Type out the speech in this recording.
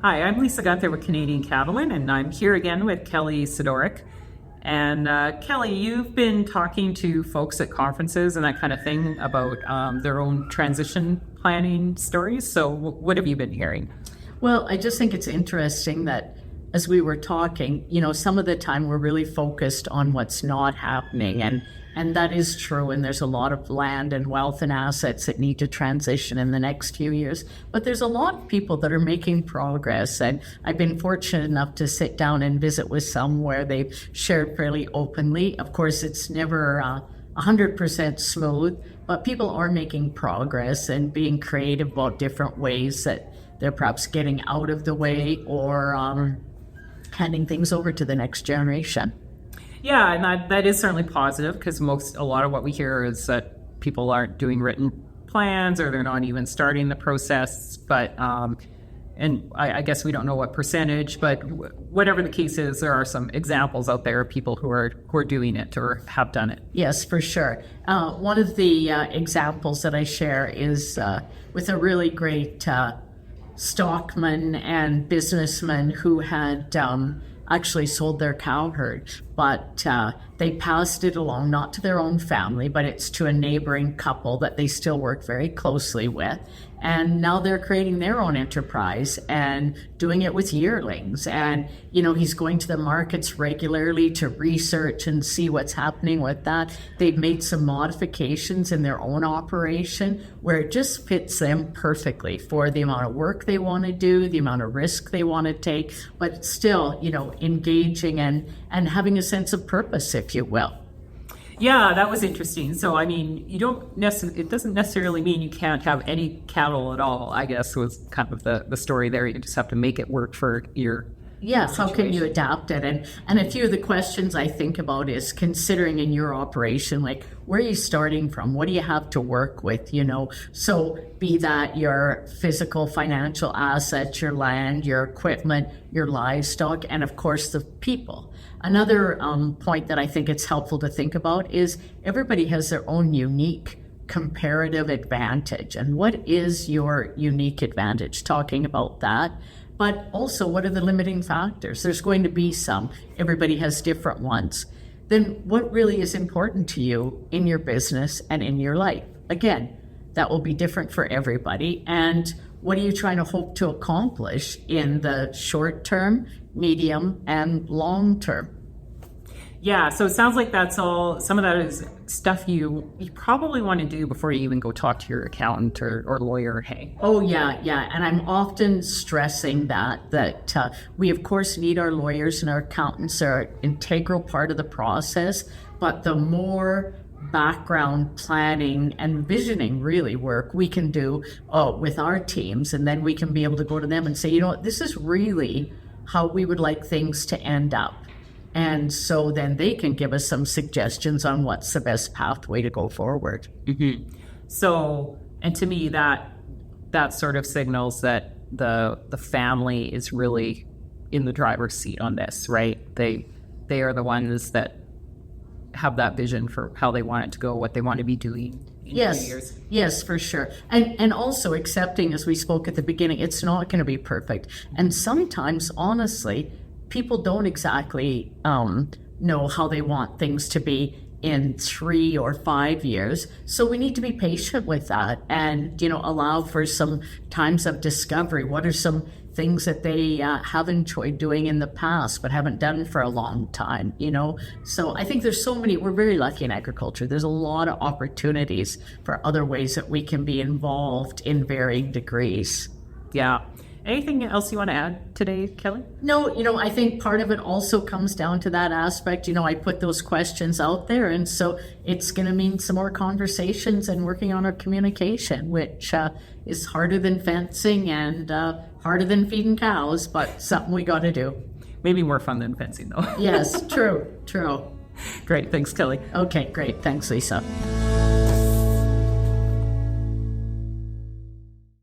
Hi, I'm Lisa Gunther with Canadian Cattlemen, and I'm here again with Kelly Sidoric. And Kelly, you've been talking to folks at conferences and that kind of thing about their own transition planning stories. So what have you been hearing? Well, I just think it's interesting that as we were talking, some of the time we're really focused on what's not happening. And that is true. And there's a lot of land and wealth and assets that need to transition in the next few years. But there's a lot of people that are making progress. And I've been fortunate enough to sit down and visit with some where they've shared fairly openly. Of course, it's never 100% smooth, but people are making progress and being creative about different ways that they're perhaps getting out of the way or handing things over to the next generation. Yeah, and that is certainly positive because a lot of what we hear is that people aren't doing written plans or they're not even starting the process. But and I guess we don't know what percentage, but whatever the case is, there are some examples out there of people who are doing it or have done it. Yes, for sure. One of the examples that I share is with a really great stockman and businessman who had actually sold their cow herd, but they passed it along, not to their own family, but it's to a neighboring couple that they still work very closely with. And now they're creating their own enterprise and doing it with yearlings. And, he's going to the markets regularly to research and see what's happening with that. They've made some modifications in their own operation where it just fits them perfectly for the amount of work they want to do, the amount of risk they want to take, but still, engaging and having a sense of purpose, if you will. Yeah, that was interesting. So, it doesn't necessarily mean you can't have any cattle at all, I guess, was kind of the story there. You just have to make it work for your Yes, how can you adapt it? And a few of the questions I think about is considering in your operation, like, where are you starting from? What do you have to work with, So be that your physical, financial assets, your land, your equipment, your livestock, and of course the people. Another point that I think it's helpful to think about is everybody has their own unique comparative advantage. And what is your unique advantage? Talking about that. But also, what are the limiting factors? There's going to be some. Everybody has different ones. Then what really is important to you in your business and in your life? Again, that will be different for everybody. And what are you trying to hope to accomplish in the short term, medium, and long term? Yeah, so it sounds like that's all. Some of that is stuff you probably want to do before you even go talk to your accountant or lawyer. Hey. Oh yeah, and I'm often stressing that we of course need our lawyers and our accountants are an integral part of the process. But the more background planning and visioning really work we can do with our teams, and then we can be able to go to them and say, this is really how we would like things to end up. And so then they can give us some suggestions on what's the best pathway to go forward. Mm-hmm. So, and to me, that sort of signals that the family is really in the driver's seat on this, right? They are the ones that have that vision for how they want it to go, what they want to be doing in 2 years. Yes, for sure. And also accepting, as we spoke at the beginning, it's not going to be perfect. And sometimes, honestly, people don't exactly know how they want things to be in 3 or 5 years. So we need to be patient with that and, allow for some times of discovery. What are some things that they have enjoyed doing in the past but haven't done for a long time, So I think there's we're very lucky in agriculture. There's a lot of opportunities for other ways that we can be involved in varying degrees. Yeah. Anything else you want to add today, Kelly? No, I think part of it also comes down to that aspect. I put those questions out there, and so it's going to mean some more conversations and working on our communication, which is harder than fencing and harder than feeding cows, but something we got to do. Maybe more fun than fencing, though. Yes, true. Great. Thanks, Kelly. Okay, great. Thanks, Lisa.